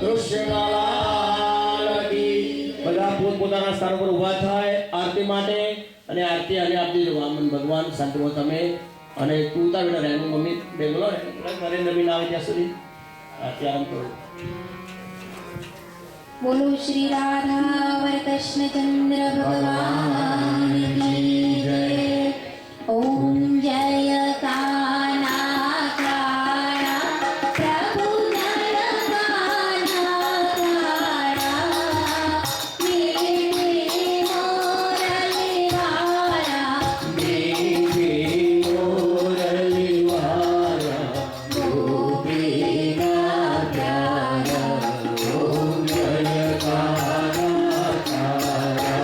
કૃષ્ણલાલ કી બધા પોતપોતાના સ્થાન પર ઊભા થાય આરતી માટે અને આરતી આલે આપી દો વામન ભગવાન શાંતિમાં તમે અને તું તારે રહેવું મમ્મી બે બોલો ને નરેન્દ્રબેન આવે ત્યાં સુધી આરતી આરંભ કરો. बोलो श्री राधा वरकृष्ण चंद्र भगवान की जय. ओम जय कान्हा कान्हा प्रभु नरकान्हा कान्हा मीठे मोरलीवाला मीठे मोरलीवाला गोपीनाथ प्यारा ओम जय कान्हा कान्हा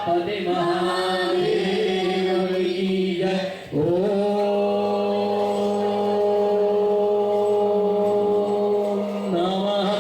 પતિ મહાદેવ કી જય. ઓમ નમઃ